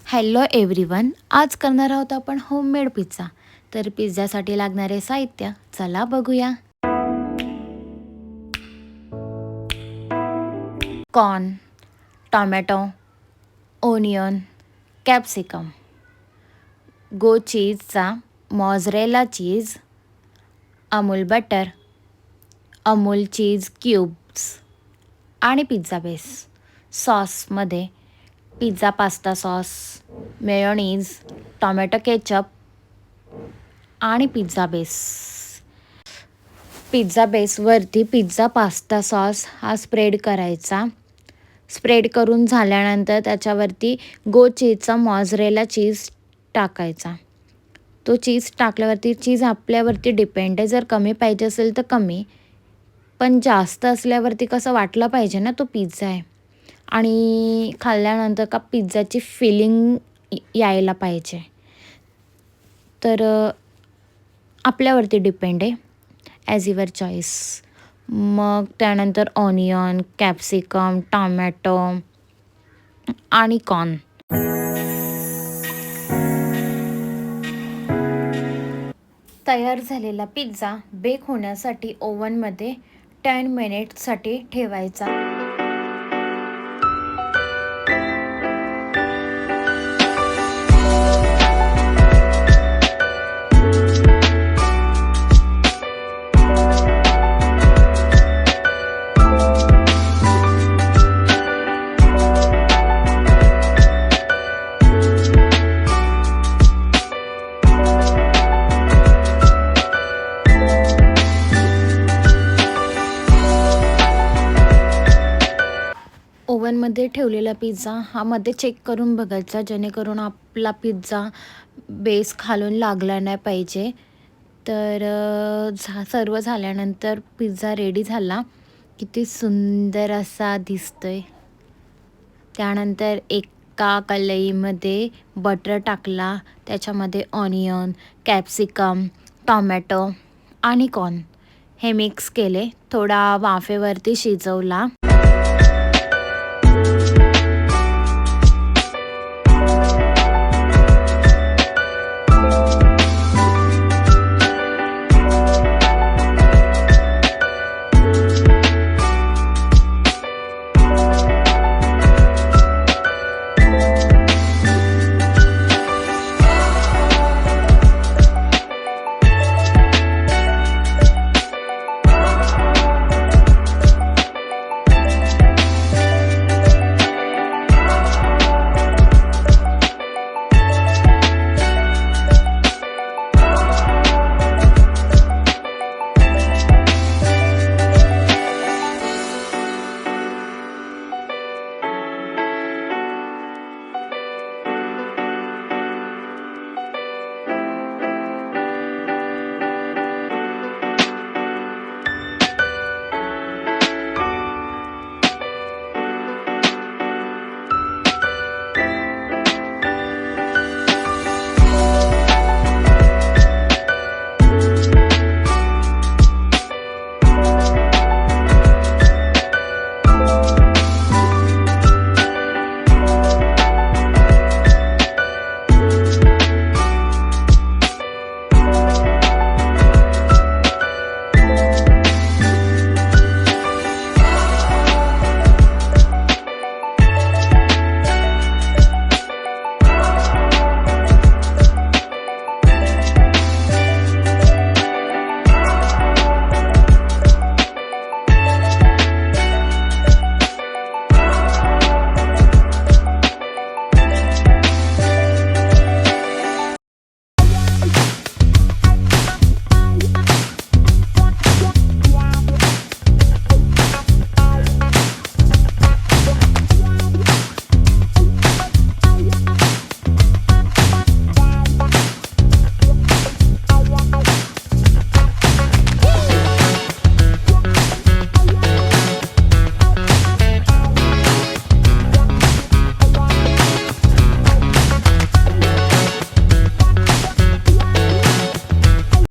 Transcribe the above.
Hello everyone, आज करणार आहोत आपण होममेड पिझ्झा. तर पिझ्झासाठी लागणारे साहित्य चला बघूया. Corn, tomato, onion, capsicum, Go चीजचा mozzarella cheese, Amul butter, Amul cheese cubes आणि पिझ्झा बेस. सॉसमध्ये pizza pasta sauce, mayonnaise, tomato ketchup आणि पिझ्झा बेस. पिझ्झा बेसवरती पिझ्झा पास्ता सॉस हा स्प्रेड करायचा. स्प्रेड करून झाल्यानंतर त्याच्यावरती गो चीजचा मॉझरेला चीज टाकायचा. तो चीज टाकल्यावरती चीज आपल्यावरती डिपेंड आहे. जर कमी पाहिजे असेल तर कमी, पण जास्त असल्यावरती कसं वाटलं पाहिजे ना तो पिझ्झा आहे. आणि खाल्ल्यानंतर का पिझ्झाची फिलिंग यायला पाहिजे. तर आपल्यावरती डिपेंड आहे, ॲज युअर चॉईस. मग त्यानंतर ऑनियन, कॅप्सिकम, टॉमॅटो आणि कॉर्न. तयार झालेला पिझ्झा बेक होण्यासाठी ओव्हनमध्ये 10 मिनिट्ससाठी ठेवायचा. ओव्हनमध्ये ठेवलेला पिझ्झा हा मध्ये चेक करून बघायचा, जेणेकरून आपला पिझ्झा बेस खालून लागला नाही पाहिजे. तर सर्व झाल्यानंतर पिझ्झा रेडी झाला. किती सुंदर असा दिसतोय. त्यानंतर एका कढईमध्ये बटर टाकला, त्याच्यामध्ये ऑनियन, कॅप्सिकम, टॉमॅटो आणि कॉर्न हे मिक्स केले. थोडा वाफेवरती शिजवला.